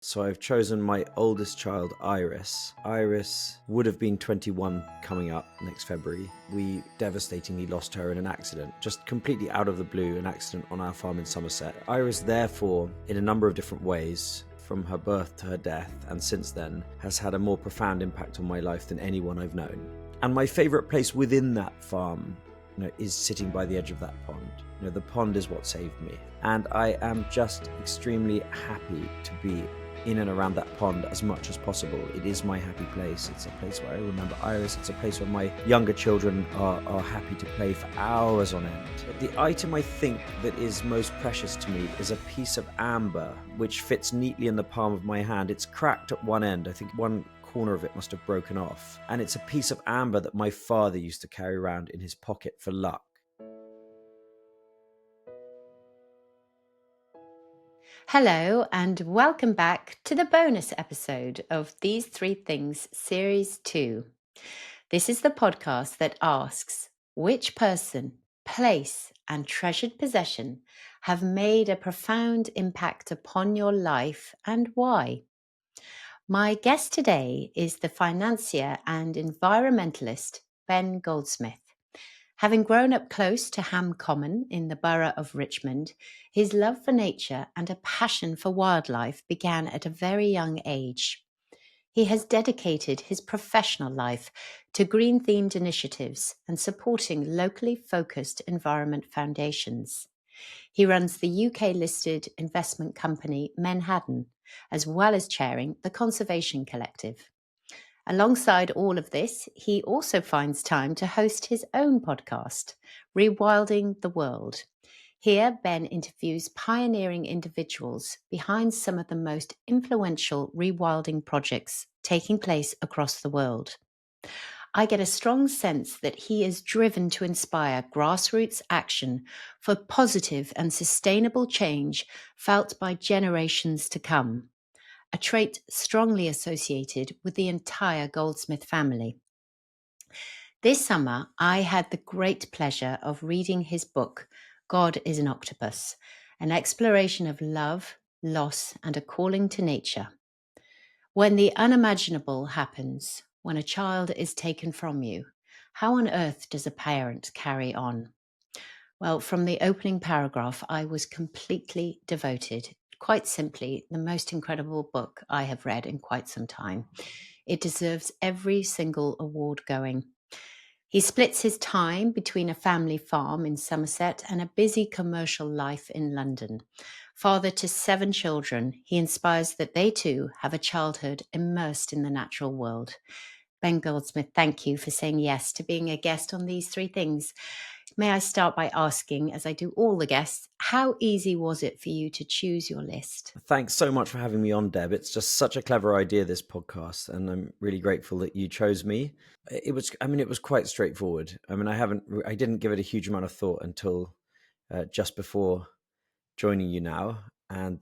So I've chosen my oldest child, Iris. Iris would have been 21 coming up next February. We devastatingly lost her in an accident, just completely out of the blue, an accident on our farm in Somerset. Iris, therefore, in a number of different ways, from her birth to her death, and since then, has had a more profound impact on my life than anyone I've known. And my favourite place within that farm, is sitting by the edge of that pond. The pond is what saved me. And I am just extremely happy to be in and around that pond as much as possible. It is my happy place. It's a place where I remember Iris. It's a place where my younger children are happy to play for hours on end. The item I think that is most precious to me is a piece of amber which fits neatly in the palm of my hand. It's cracked at one end. I think one corner of it must have broken off. And it's a piece of amber that my father used to carry around in his pocket for luck. Hello, and welcome back to the bonus episode of These Three Things Series 2. This is the podcast that asks which person, place, and treasured possession have made a profound impact upon your life and why. My guest today is the financier and environmentalist Ben Goldsmith. Having grown up close to Ham Common in the borough of Richmond, his love for nature and a passion for wildlife began at a very young age. He has dedicated his professional life to green-themed initiatives and supporting locally focused environment foundations. He runs the UK-listed investment company Manhattan, as well as chairing the Conservation Collective. Alongside all of this, he also finds time to host his own podcast, Rewilding the World. Here, Ben interviews pioneering individuals behind some of the most influential rewilding projects taking place across the world. I get a strong sense that he is driven to inspire grassroots action for positive and sustainable change felt by generations to come, a trait strongly associated with the entire Goldsmith family. This summer, I had the great pleasure of reading his book, God is an Octopus, an exploration of love, loss, and a calling to nature. When the unimaginable happens, when a child is taken from you, how on earth does a parent carry on? Well, from the opening paragraph, I was completely devoted. Quite simply, the most incredible book I have read in quite some time. It deserves every single award going. He splits his time between a family farm in Somerset and a busy commercial life in London. Father to 7 children, he inspires that they too have a childhood immersed in the natural world. Ben Goldsmith, thank you for saying yes to being a guest on These Three Things. May I start by asking, as I do all the guests, how easy was it for you to choose your list? Thanks so much for having me on, Deb. It's just such a clever idea, this podcast, and I'm really grateful that you chose me. It was quite straightforward. I didn't give it a huge amount of thought until just before joining you now, and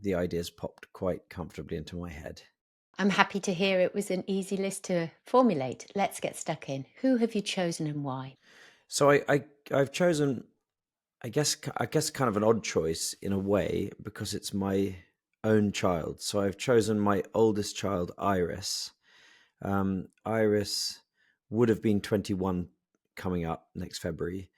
the ideas popped quite comfortably into my head. I'm happy to hear it was an easy list to formulate. Let's get stuck in. Who have you chosen and why? So I've chosen, I guess kind of an odd choice in a way, because it's my own child. So I've chosen my oldest child, Iris. Iris would have been 21 coming up next February,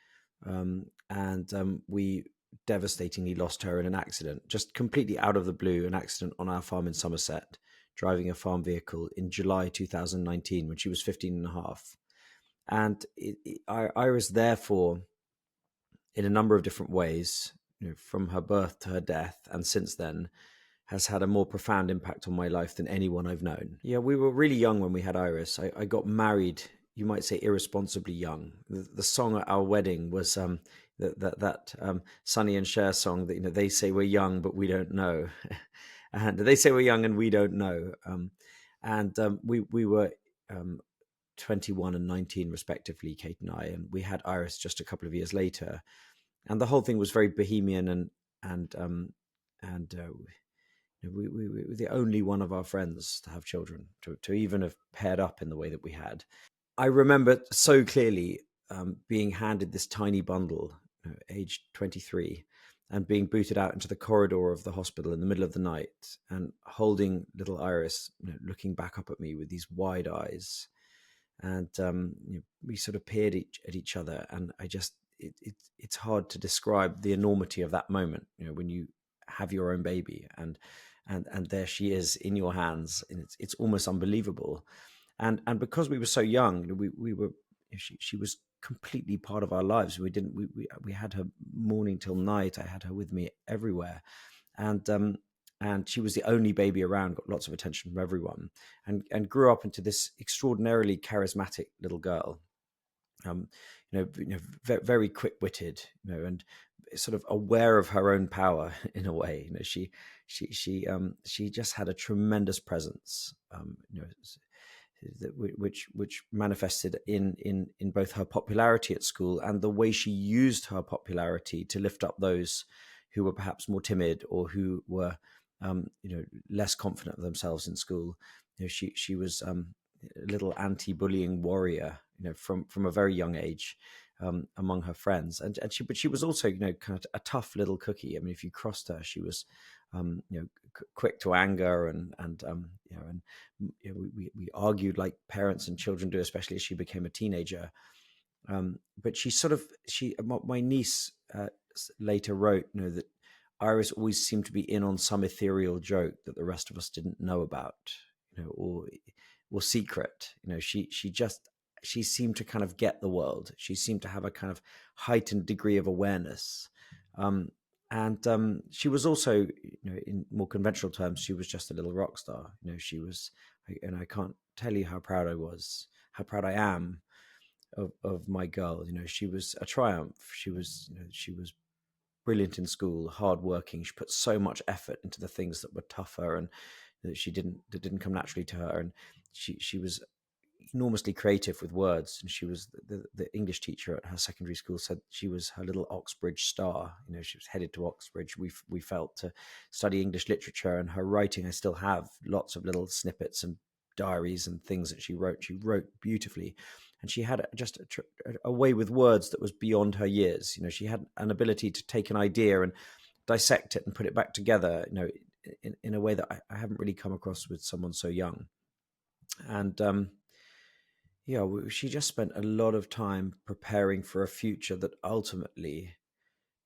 and we devastatingly lost her in an accident, just completely out of the blue, an accident on our farm in Somerset, driving a farm vehicle in July 2019 when she was 15 and a half. And Iris, therefore, in a number of different ways, from her birth to her death, and since then, has had a more profound impact on my life than anyone I've known. Yeah, we were really young when we had Iris. I got married, you might say, irresponsibly young. The song at our wedding was that Sonny and Cher song that, they say we're young but we don't know, and they say we're young and we don't know. We were 21 and 19 respectively, Kate and I, and we had Iris just a couple of years later, and the whole thing was very bohemian, and we were the only one of our friends to have children, to even have paired up in the way that we had. I remember so clearly being handed this tiny bundle, aged 23, and being booted out into the corridor of the hospital in the middle of the night, and holding little Iris, looking back up at me with these wide eyes. And we sort of peered at each other, and I just it's hard to describe the enormity of that moment, when you have your own baby, and there she is in your hands, and it's almost unbelievable. And because we were so young, we were she was completely part of our lives. We had her morning till night. I had her with me everywhere, and she was the only baby around, got lots of attention from everyone, and grew up into this extraordinarily charismatic little girl. Very, very quick-witted, and sort of aware of her own power in a way. She just had a tremendous presence, which manifested in both her popularity at school and the way she used her popularity to lift up those who were perhaps more timid, or who were less confident of themselves in school. She was a little anti-bullying warrior, from a very young age, among her friends, but she was also kind of a tough little cookie. I mean, if you crossed her, she was quick to anger, and we argued like parents and children do, especially as she became a teenager. But my niece later wrote, that Iris always seemed to be in on some ethereal joke that the rest of us didn't know about, or secret. She seemed to kind of get the world. She seemed to have a kind of heightened degree of awareness. And she was also, in more conventional terms, she was just a little rock star. She was, and I can't tell you how proud I am of my girl. She was a triumph. She was brilliant in school, hardworking. She put so much effort into the things that were tougher and that didn't come naturally to her. And she was enormously creative with words. And she was the English teacher at her secondary school said she was her little Oxbridge star. She was headed to Oxbridge. We felt, to study English literature, and her writing. I still have lots of little snippets and diaries and things that she wrote. She wrote beautifully. And she had just a way with words that was beyond her years. She had an ability to take an idea and dissect it and put it back together, in a way that I haven't really come across with someone so young. And she just spent a lot of time preparing for a future that ultimately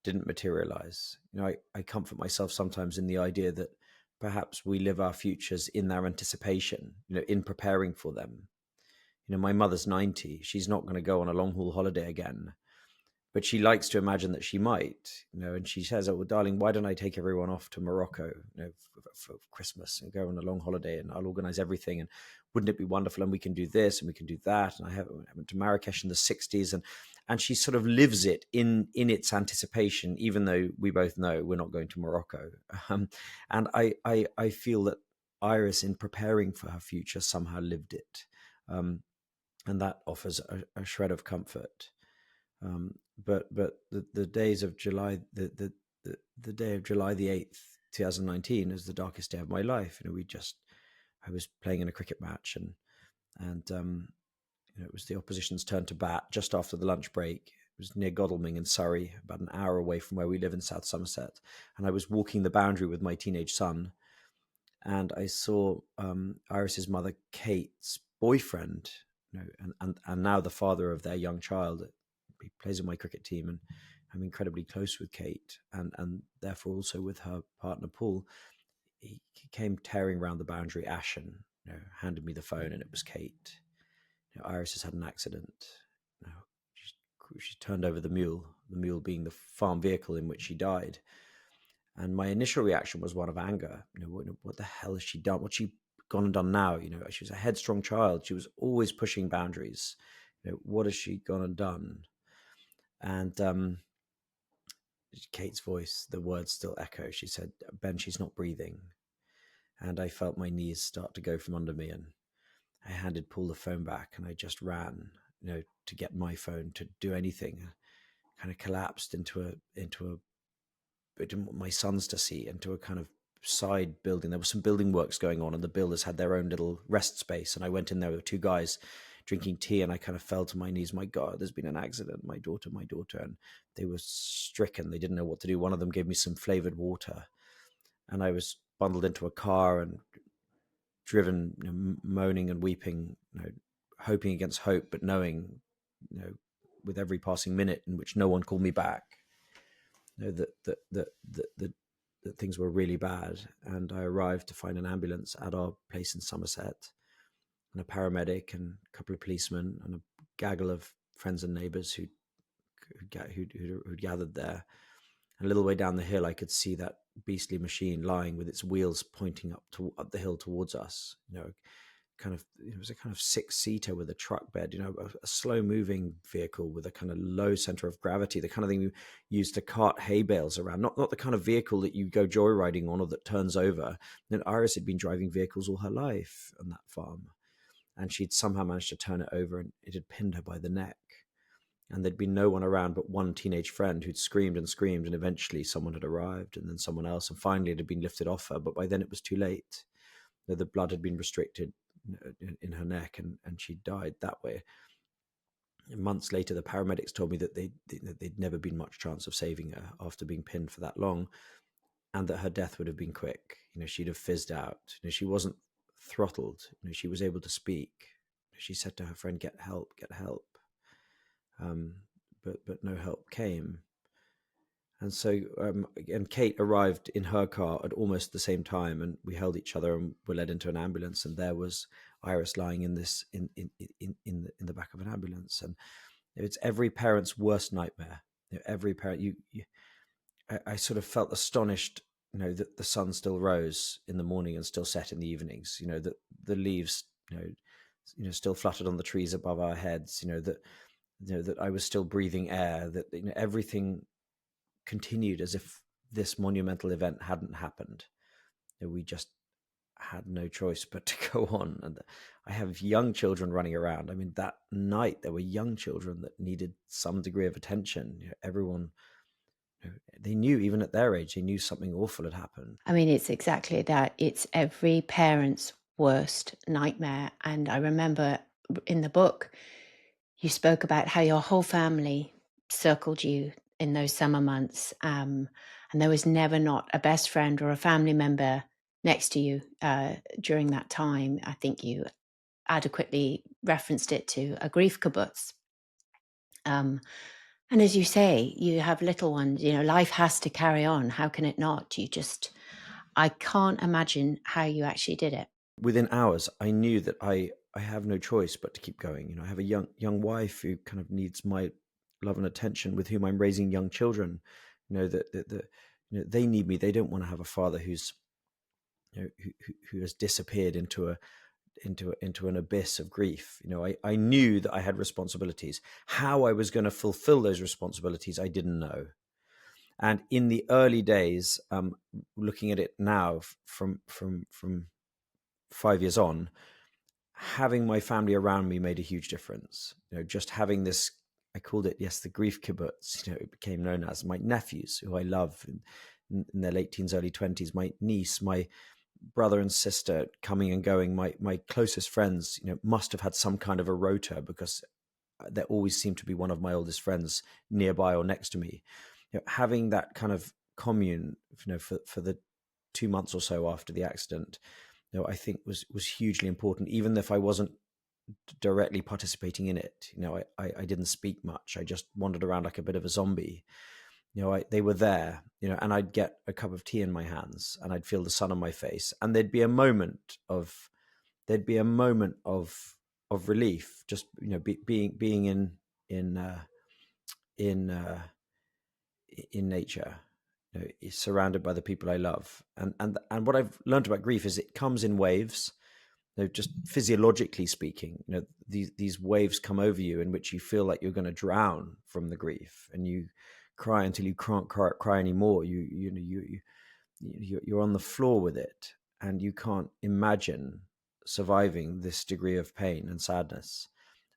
didn't materialize. I comfort myself sometimes in the idea that perhaps we live our futures in their anticipation, in preparing for them. My mother's 90. She's not going to go on a long haul holiday again, but she likes to imagine that she might, and she says, "Oh, well, darling, why don't I take everyone off to Morocco, for Christmas, and go on a long holiday, and I'll organize everything, and wouldn't it be wonderful? And we can do this and we can do that." And I went to Marrakesh in the 60s, and she sort of lives it in its anticipation, even though we both know we're not going to Morocco. And I feel that Iris, in preparing for her future, somehow lived it. And that offers a shred of comfort. But the days of July, the day of July the 8th, 2019, is the darkest day of my life. I was playing in a cricket match, and it was the opposition's turn to bat just after the lunch break. It was near Godalming in Surrey, about an hour away from where we live in South Somerset. And I was walking the boundary with my teenage son, and I saw Iris's mother, Kate's boyfriend, and now the father of their young child. He plays in my cricket team, and I'm incredibly close with Kate, and therefore also with her partner Paul. He came tearing around the boundary, ashen, handed me the phone, and it was Kate. Iris has had an accident. She turned over the mule being the farm vehicle in which she died. And my initial reaction was one of anger. What the hell has she done? What's she gone and done now? She was a headstrong child. She was always pushing boundaries. What has she gone and done? And Kate's voice, the words still echo. She said, "Ben, she's not breathing." And I felt my knees start to go from under me, and I handed Paul the phone back, and I just ran, to get my phone, to do anything. I kind of collapsed into I didn't want my sons to see, into a kind of side building. There was some building works going on, and the builders had their own little rest space. And I went in there with two guys drinking tea, and I kind of fell to my knees. My God, there's been an accident. My daughter. And they were stricken. They didn't know what to do. One of them gave me some flavored water, and I was bundled into a car and driven, moaning and weeping, hoping against hope, but knowing, with every passing minute in which no one called me back, that things were really bad. And I arrived to find an ambulance at our place in Somerset, and a paramedic and a couple of policemen and a gaggle of friends and neighbours who'd gathered there. And a little way down the hill, I could see that beastly machine lying with its wheels pointing up the hill towards us. It was a kind of 6-seater with a truck bed, a slow-moving vehicle with a kind of low center of gravity, the kind of thing you use to cart hay bales around, not the kind of vehicle that you go joyriding on or that turns over. And Iris had been driving vehicles all her life on that farm, and she'd somehow managed to turn it over, and it had pinned her by the neck. And there'd been no one around but one teenage friend who'd screamed and screamed, and eventually someone had arrived, and then someone else, and finally it had been lifted off her, but by then it was too late. The blood had been restricted in her neck, and she died that way. And months later, the paramedics told me that they'd never been much chance of saving her after being pinned for that long, and that her death would have been quick. She'd have fizzed out. She wasn't throttled. She was able to speak. She said to her friend, "Get help, get help." But no help came. And so, and Kate arrived in her car at almost the same time, and we held each other and were led into an ambulance. And there was Iris lying in the back of an ambulance. And it's every parent's worst nightmare. Every parent, I sort of felt astonished, that the sun still rose in the morning and still set in the evenings. That the leaves, still fluttered on the trees above our heads. That I was still breathing air. That everything continued as if this monumental event hadn't happened. We just had no choice but to go on. And I have young children running around. I mean, that night there were young children that needed some degree of attention. Everyone, they knew, even at their age, they knew something awful had happened. I mean, it's exactly that. It's every parent's worst nightmare. And I remember in the book, you spoke about how your whole family circled you in those summer months. And there was never not a best friend or a family member next to you during that time. I think you adequately referenced it to a grief kibbutz. And as you say, you have little ones, life has to carry on. How can it not? I can't imagine how you actually did it. Within hours, I knew that I have no choice but to keep going. I have a young wife who kind of needs my love and attention, with whom I'm raising young children. That they need me. They don't want to have a father who's who has disappeared into an abyss of grief. I knew that I had responsibilities. How I was going to fulfill those responsibilities, I didn't know. And in the early days, looking at it now from 5 years on, having my family around me made a huge difference. Just having this, I called it, the grief kibbutz. It became known as my nephews, who I love in their late teens, early 20s, my niece, my brother and sister coming and going, my closest friends, must have had some kind of a rota, because there always seemed to be one of my oldest friends nearby or next to me. Having that kind of commune, for the 2 months or so after the accident, I think was hugely important. Even if I wasn't directly participating in it, I didn't speak much. I just wandered around like a bit of a zombie. They were there, and I'd get a cup of tea in my hands, and I'd feel the sun on my face, and there'd be a moment of relief, just being in nature, surrounded by the people I love. And what I've learned about grief is it comes in waves. Just physiologically speaking, these waves come over you in which you feel like you're going to drown from the grief, and you cry until you can't cry anymore. You're on the floor with it, and you can't imagine surviving this degree of pain and sadness.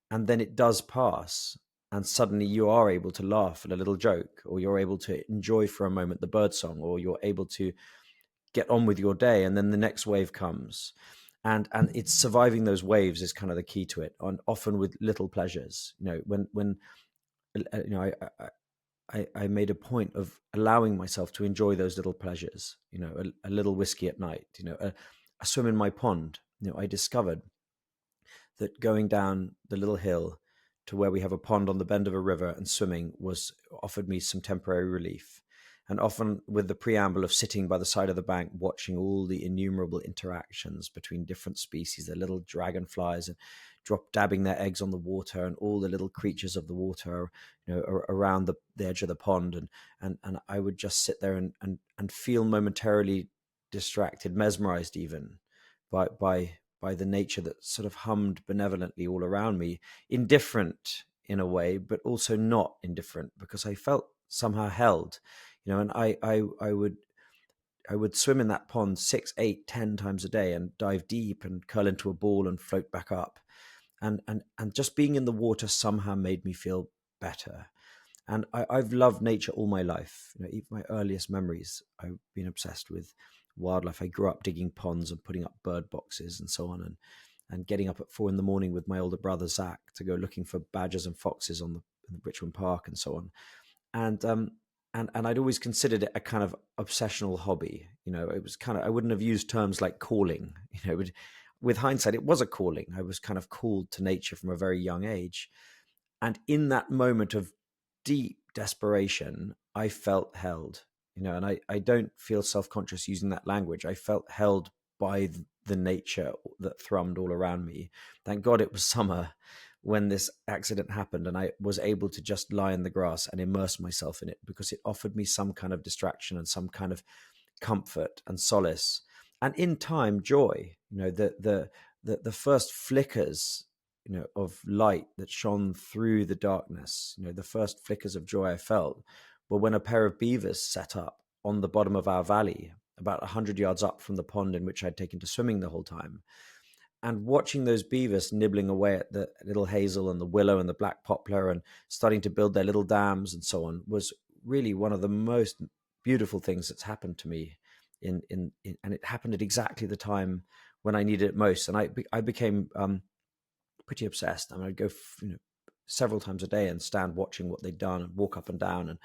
And then it does pass, and suddenly you are able to laugh at a little joke, or you're able to enjoy for a moment the birdsong, or you're able to get on with your day, and then the next wave comes. and it's surviving those waves is kind of the key to it, on often with little pleasures. When I made a point of allowing myself to enjoy those little pleasures, a little whiskey at night, a swim in my pond. I discovered that going down the little hill to where we have a pond on the bend of a river and swimming was offered me some temporary relief. And often with the preamble of sitting by the side of the bank, watching all the innumerable interactions between different species, the little dragonflies and dabbing their eggs on the water, and all the little creatures of the water, around the edge of the pond. And I would just sit there and feel momentarily distracted, mesmerized even by the nature that sort of hummed benevolently all around me, indifferent in a way, but also not indifferent, because I felt somehow held, and I would swim in that pond 6, 8, 10 times a day and dive deep and curl into a ball and float back up. And just being in the water somehow made me feel better. And I've loved nature all my life. Even my earliest memories, I've been obsessed with wildlife. I grew up digging ponds and putting up bird boxes and so on, and getting up at 4 a.m. with my older brother Zach to go looking for badgers and foxes in the Richmond Park and so on. And I'd always considered it a kind of obsessional hobby. It was kind of, I wouldn't have used terms like calling. With hindsight, it was a calling. I was kind of called to nature from a very young age. And in that moment of deep desperation, I felt held, and I don't feel self-conscious using that language. I felt held by the nature that thrummed all around me. Thank God it was summer when this accident happened, and I was able to just lie in the grass and immerse myself in it, because it offered me some kind of distraction and some kind of comfort and solace, and in time joy. The first flickers of light that shone through the darkness, the first flickers of joy I felt were when a pair of beavers set up on the bottom of our valley, about 100 yards up from the pond in which I'd taken to swimming the whole time. And watching those beavers nibbling away at the little hazel and the willow and the black poplar and starting to build their little dams and so on was really one of the most beautiful things that's happened to me. And it happened at exactly the time when I needed it most. And I became pretty obsessed. I mean, I'd go several times a day and stand watching what they'd done and walk up and down.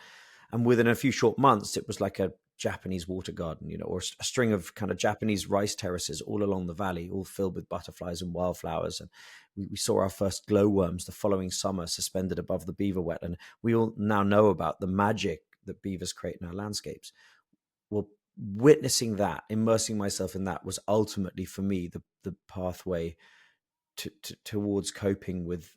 And within a few short months, it was like a Japanese water garden, or a string of kind of Japanese rice terraces all along the valley, all filled with butterflies and wildflowers. And we saw our first glowworms the following summer suspended above the beaver wet. And we all now know about the magic that beavers create in our landscapes. Well, witnessing that, immersing myself in that, was ultimately for me the pathway towards coping with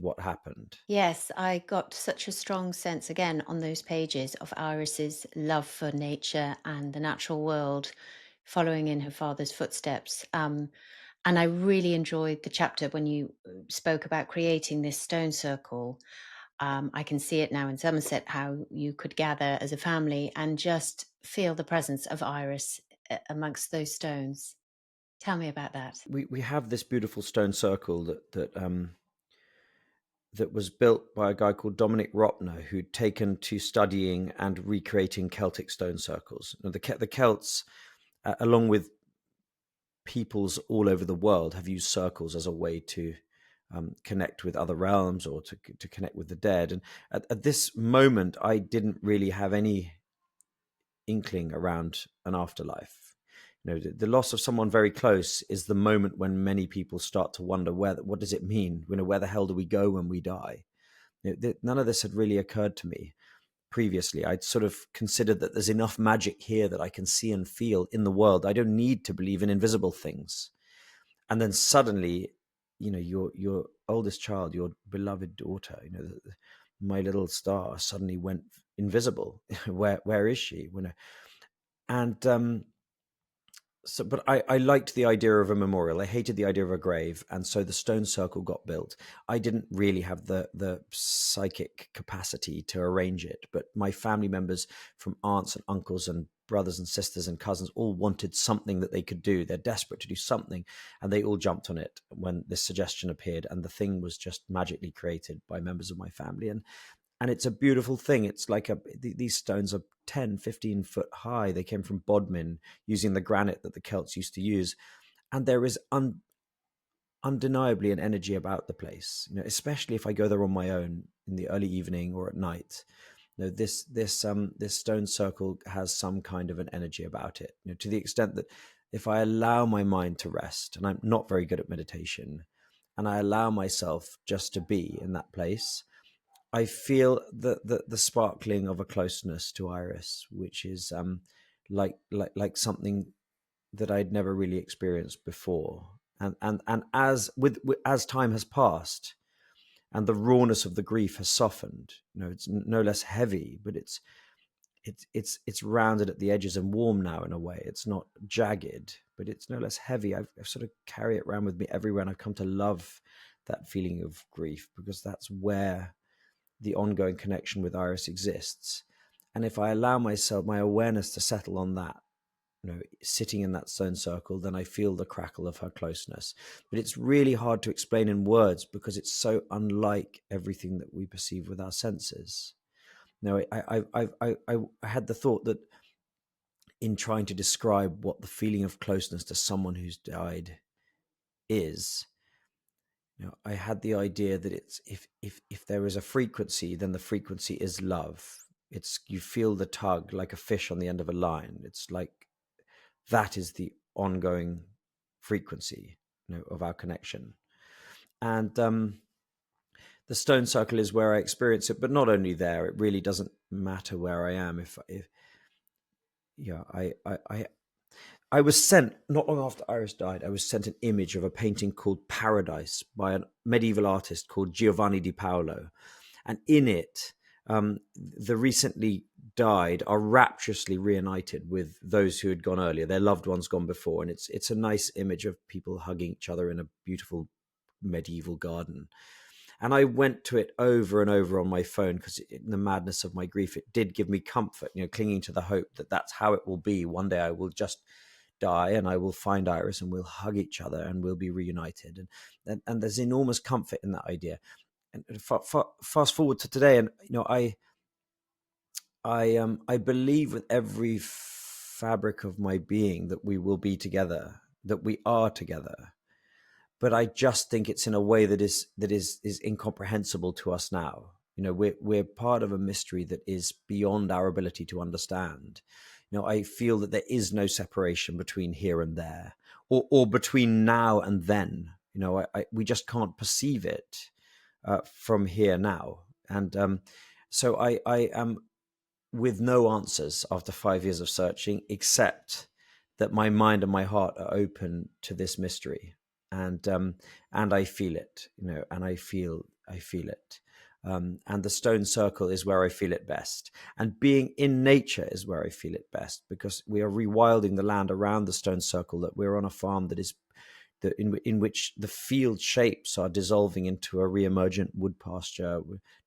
what happened. Yes, I got such a strong sense again on those pages of Iris's love for nature and the natural world, following in her father's footsteps. And I really enjoyed the chapter when you spoke about creating this stone circle. I can see it now in Somerset, how you could gather as a family and just feel the presence of Iris amongst those stones. Tell me about that. We have this beautiful stone circle that was built by a guy called Dominic Ropner, who'd taken to studying and recreating Celtic stone circles. The Celts, along with peoples all over the world, have used circles as a way to connect with other realms or to connect with the dead. And at this moment, I didn't really have any inkling around an afterlife. The loss of someone very close is the moment when many people start to wonder, what does it mean? Where the hell do we go when we die? None of this had really occurred to me previously. I'd sort of considered that there's enough magic here that I can see and feel in the world. I don't need to believe in invisible things. And then suddenly, your oldest child, your beloved daughter, my little star suddenly went invisible. Where is she? And but I liked the idea of a memorial. I hated the idea of a grave, and so the stone circle got built. I didn't really have the psychic capacity to arrange it, but my family members, from aunts and uncles and brothers and sisters and cousins, all wanted something that they could do. They're desperate to do something, and they all jumped on it when this suggestion appeared, and the thing was just magically created by members of my family. And it's a beautiful thing. It's like these stones are 10, 15 foot high. They came from Bodmin, using the granite that the Celts used to use. and there is undeniably an energy about the place, especially if I go there on my own in the early evening or at night. This stone circle has some kind of an energy about it, to the extent that if I allow my mind to rest, and I'm not very good at meditation, and I allow myself just to be in that place, I feel the sparkling of a closeness to Iris, which is like something that I'd never really experienced before. And as time has passed and the rawness of the grief has softened, it's no less heavy, but it's rounded at the edges and warm now in a way. It's not jagged, but it's no less heavy. I've sort of carry it around with me everywhere, and I've come to love that feeling of grief, because that's where the ongoing connection with Iris exists. And if I allow myself, my awareness to settle on that, sitting in that stone circle, then I feel the crackle of her closeness. But it's really hard to explain in words because it's so unlike everything that we perceive with our senses. I had the thought that in trying to describe what the feeling of closeness to someone who's died is, I had the idea that it's if there is a frequency, then the frequency is love. It's, you feel the tug like a fish on the end of a line. It's like that is the ongoing frequency, of our connection. And the stone circle is where I experience it, but not only there. It really doesn't matter where I am. I was sent, not long after Iris died, I was sent an image of a painting called Paradise by a medieval artist called Giovanni di Paolo. And in it, the recently died are rapturously reunited with those who had gone earlier, their loved ones gone before. And it's a nice image of people hugging each other in a beautiful medieval garden. And I went to it over and over on my phone because in the madness of my grief, it did give me comfort, clinging to the hope that that's how it will be. One day I will just die and I will find Iris and we'll hug each other and we'll be reunited. And there's enormous comfort in that idea. And fast forward to today, and I believe with every fabric of my being that we will be together, that we are together. But I just think it's in a way that is incomprehensible to us now. We're part of a mystery that is beyond our ability to understand. I feel that there is no separation between here and there, or between now and then. We just can't perceive it from here now. And so I am with no answers after 5 years of searching, except that my mind and my heart are open to this mystery. And I feel it, and I feel it. And the stone circle is where I feel it best. And being in nature is where I feel it best, because we are rewilding the land around the stone circle, that we're on a farm that is in which the field shapes are dissolving into a re-emergent wood pasture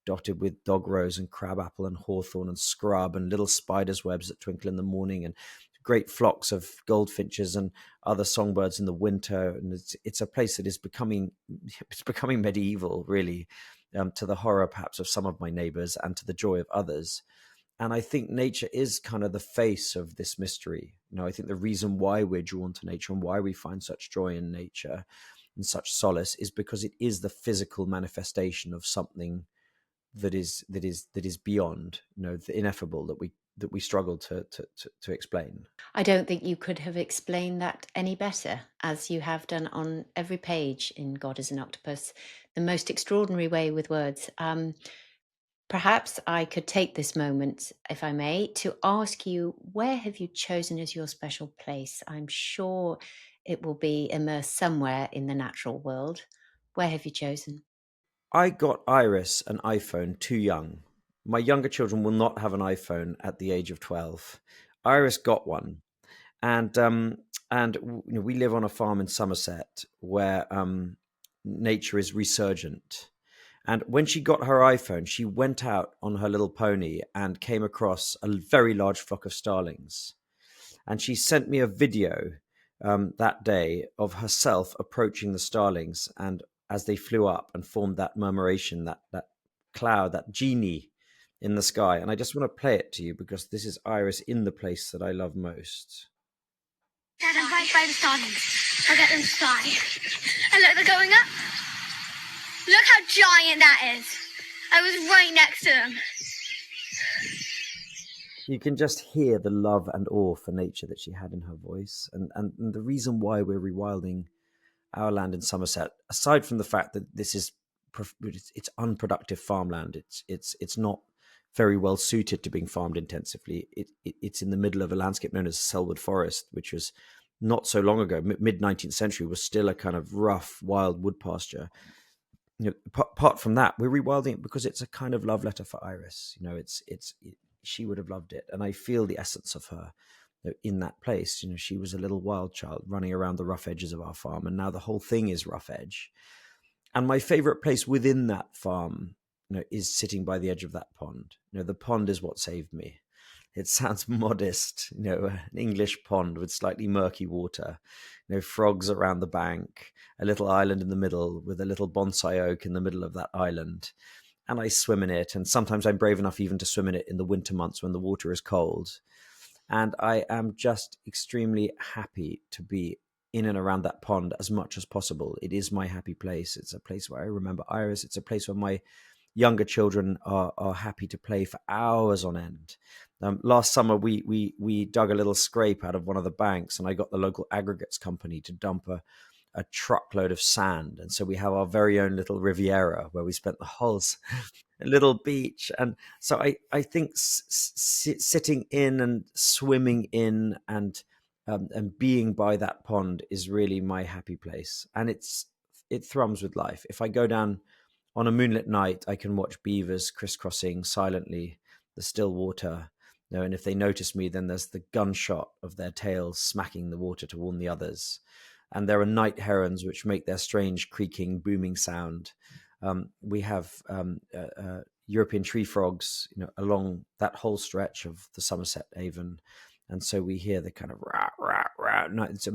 dotted with dog rose and crabapple and hawthorn and scrub and little spiders' webs that twinkle in the morning, and great flocks of goldfinches and other songbirds in the winter. And it's a place that is becoming medieval, really, to the horror perhaps of some of my neighbors and to the joy of others. And I think nature is kind of the face of this mystery. I think the reason why we're drawn to nature and why we find such joy in nature and such solace is because it is the physical manifestation of something that is beyond, the ineffable that we struggle to explain. I don't think you could have explained that any better, as you have done on every page in God is an Octopus, the most extraordinary way with words. Perhaps I could take this moment, if I may, to ask you, where have you chosen as your special place? I'm sure it will be immersed somewhere in the natural world. Where have you chosen? I got Iris an iPhone too young. My younger children will not have an iPhone at the age of 12. Iris got one. And we live on a farm in Somerset where nature is resurgent. And when she got her iPhone, she went out on her little pony and came across a very large flock of starlings. And she sent me a video that day of herself approaching the starlings, and as they flew up and formed that murmuration, that cloud, that genie in the sky. And I just want to play it to you because this is Iris in the place that I love most. Dad, I'm right by the starlings. I'll get them to fly. And look, they're going up. Look how giant that is. I was right next to them. You can just hear the love and awe for nature that she had in her voice. And the reason why we're rewilding our land in Somerset, aside from the fact that this is it's unproductive farmland, it's not very well suited to being farmed intensively. It's in the middle of a landscape known as Selwood Forest, which was not so long ago, mid 19th century, was still a kind of rough, wild wood pasture. Apart from that, we're rewilding it because it's a kind of love letter for Iris. She would have loved it, and I feel the essence of her in that place. She was a little wild child running around the rough edges of our farm, and now the whole thing is rough edge. And my favorite place within that farm, is sitting by the edge of that pond. The pond is what saved me. It sounds modest, an English pond with slightly murky water, frogs around the bank, a little island in the middle with a little bonsai oak in the middle of that island. And I swim in it. And sometimes I'm brave enough even to swim in it in the winter months when the water is cold. And I am just extremely happy to be in and around that pond as much as possible. It is my happy place. It's a place where I remember Iris. It's a place where my younger children are happy to play for hours on end. Last summer, we dug a little scrape out of one of the banks, and I got the local aggregates company to dump a truckload of sand. And so we have our very own little Riviera where we spent the whole little beach. And so I think sitting in and swimming in and being by that pond is really my happy place. And it thrums with life. If I go down on a moonlit night, I can watch beavers crisscrossing silently the still water. And if they notice me, then there's the gunshot of their tails smacking the water to warn the others. And there are night herons which make their strange creaking, booming sound. We have European tree frogs, along that whole stretch of the Somerset Avon, and so we hear the kind of rah rah rah. It's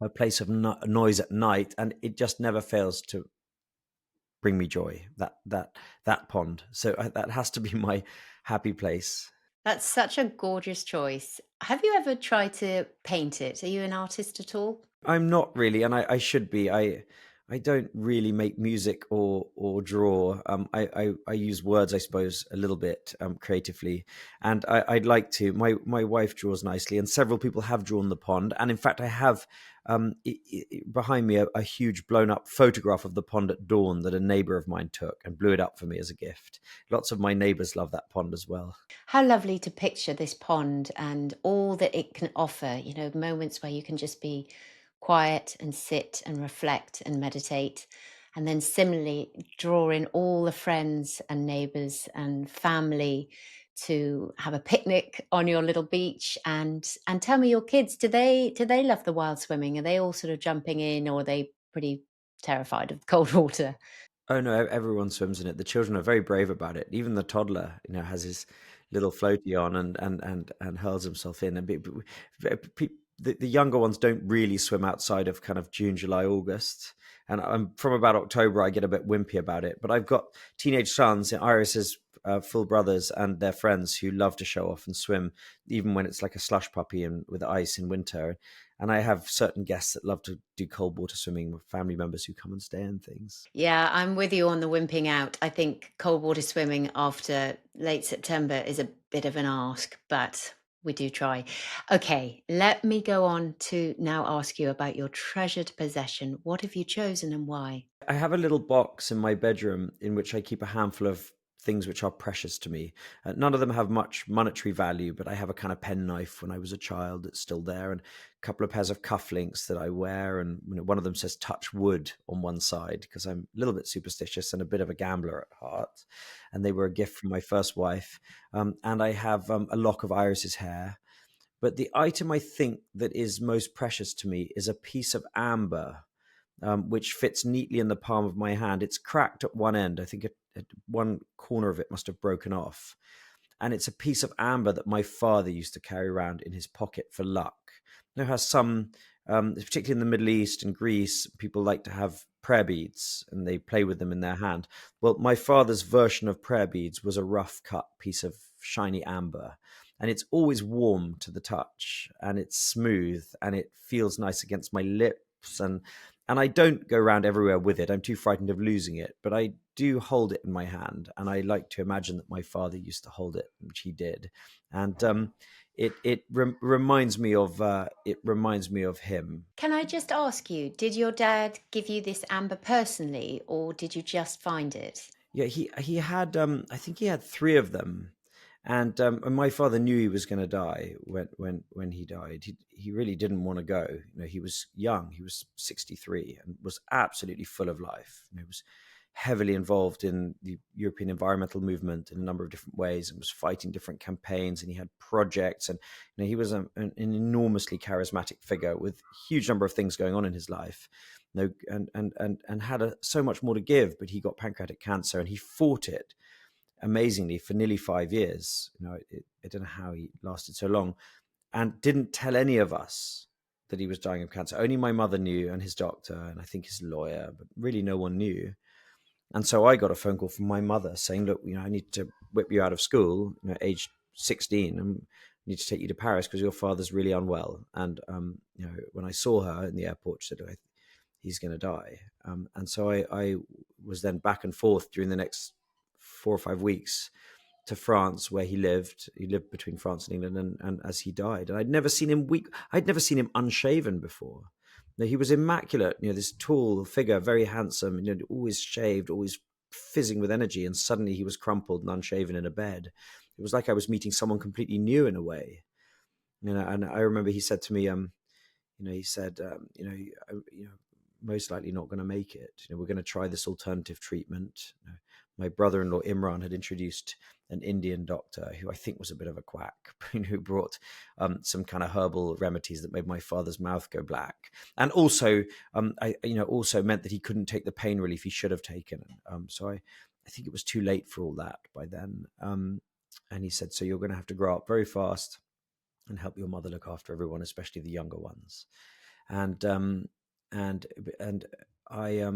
a place of noise at night, and it just never fails to bring me joy. That pond. So that has to be my happy place. That's such a gorgeous choice. Have you ever tried to paint it? Are you an artist at all? I'm not really, and I should be. I don't really make music or draw. I use words, I suppose, a little bit creatively, and I'd like to. My wife draws nicely, and several people have drawn the pond. And in fact, I have behind me a huge blown up photograph of the pond at dawn that a neighbour of mine took and blew it up for me as a gift. Lots of my neighbours love that pond as well. How lovely to picture this pond and all that it can offer, moments where you can just be quiet and sit and reflect and meditate. And then similarly, draw in all the friends and neighbors and family to have a picnic on your little beach. And tell me, your kids, do they love the wild swimming? Are they all sort of jumping in, or are they pretty terrified of the cold water? Oh no, everyone swims in it. The children are very brave about it. Even the toddler, has his little floaty on and hurls himself in. And the younger ones don't really swim outside of kind of June, July, August. And from about October, I get a bit wimpy about it. But I've got teenage sons, Iris's full brothers, and their friends who love to show off and swim, even when it's like a slush puppy and with ice in winter. And I have certain guests that love to do cold water swimming with family members who come and stay and things. Yeah, I'm with you on the wimping out. I think cold water swimming after late September is a bit of an ask, but we do try. Okay, let me go on to now ask you about your treasured possession. What have you chosen and why? I have a little box in my bedroom in which I keep a handful of things which are precious to me. None of them have much monetary value, but I have a kind of penknife when I was a child that's still there, and a couple of pairs of cufflinks that I wear. And one of them says touch wood on one side because I'm a little bit superstitious and a bit of a gambler at heart. And they were a gift from my first wife. And I have a lock of Iris's hair. But the item I think that is most precious to me is a piece of amber, which fits neatly in the palm of my hand. It's cracked at one end. I think one corner of it must have broken off. And it's a piece of amber that my father used to carry around in his pocket for luck. You know how some, particularly in the Middle East and Greece, people like to have prayer beads and they play with them in their hand. Well, my father's version of prayer beads was a rough cut piece of shiny amber. and it's always warm to the touch, and it's smooth, and it feels nice against my lips, and I don't go around everywhere with it. I'm too frightened of losing it, but I do hold it in my hand, and I like to imagine that my father used to hold it, which he did, and reminds me of him. Can I just ask you, did your dad give you this amber personally, or did you just find it? Yeah, he had I think he had 3 of them, and my father knew he was going to die when he died. He really didn't want to go. He was young. He was 63 and was absolutely full of life. He was heavily involved in the European environmental movement in a number of different ways, and was fighting different campaigns, and he had projects, and he was an enormously charismatic figure with a huge number of things going on in his life. And had so much more to give, but he got pancreatic cancer, and he fought it amazingly for nearly 5 years. I don't know how he lasted so long, and didn't tell any of us that he was dying of cancer. Only my mother knew, and his doctor, and I think his lawyer, but really no one knew. And so I got a phone call from my mother saying, look, I need to whip you out of school, age 16, and I need to take you to Paris because your father's really unwell. And when I saw her in the airport, she said, he's going to die. And so I was then back and forth during the next 4 or 5 weeks to France, where he lived. He lived between France and England, and as he died, and I'd never seen him weak. I'd never seen him unshaven before. He was immaculate, this tall figure, very handsome, always shaved, always fizzing with energy, and suddenly he was crumpled and unshaven in a bed. It was like I was meeting someone completely new in a way. And I remember he said to me, most likely not going to make it. We're going to try this alternative treatment. My brother-in-law Imran had introduced an Indian doctor who I think was a bit of a quack, who brought some kind of herbal remedies that made my father's mouth go black, and also also meant that he couldn't take the pain relief he should have taken. So I think it was too late for all that by then. And he said, so you're going to have to grow up very fast and help your mother look after everyone, especially the younger ones. And I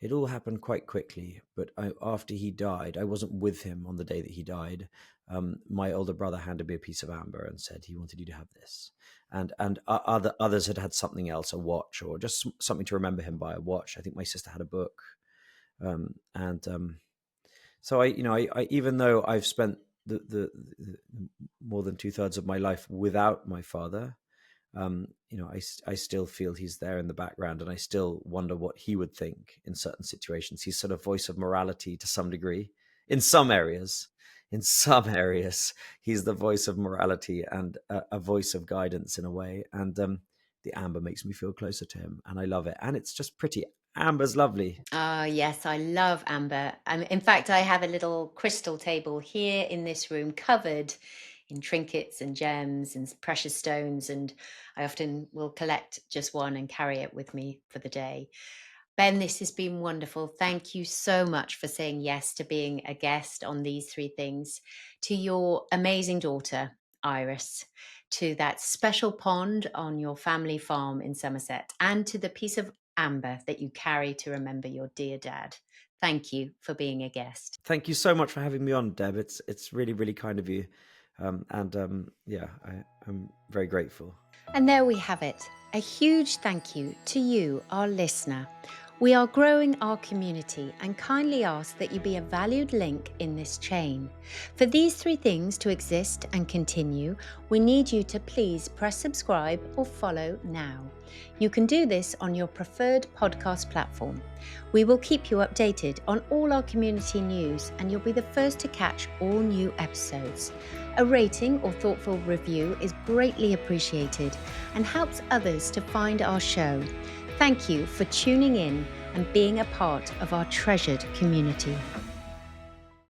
it all happened quite quickly, but after he died, I wasn't with him on the day that he died. My older brother handed me a piece of amber and said he wanted you to have this, and others had something else, a watch, or just something to remember him by, a watch. I think my sister had a book, so I even though I've spent the more than 2/3 of my life without my father, I still feel he's there in the background, and I still wonder what he would think in certain situations. He's sort of voice of morality to some degree. In some areas, he's the voice of morality and a voice of guidance in a way. And the amber makes me feel closer to him, and I love it. And it's just pretty. Amber's lovely. Oh, yes, I love amber. And in fact, I have a little crystal table here in this room covered in trinkets and gems and precious stones, and I often will collect just one and carry it with me for the day. Ben, this has been wonderful. Thank you so much for saying yes to being a guest on These Three Things, to your amazing daughter, Iris, to that special pond on your family farm in Somerset, and to the piece of amber that you carry to remember your dear dad. Thank you for being a guest. Thank you so much for having me on, Deb. It's really, really kind of you. I'm very grateful. And there we have it. A huge thank you to you, our listener. We are growing our community and kindly ask that you be a valued link in this chain. For These Three Things to exist and continue, we need you to please press subscribe or follow now. You can do this on your preferred podcast platform. We will keep you updated on all our community news, and you'll be the first to catch all new episodes. A rating or thoughtful review is greatly appreciated and helps others to find our show. Thank you for tuning in and being a part of our treasured community.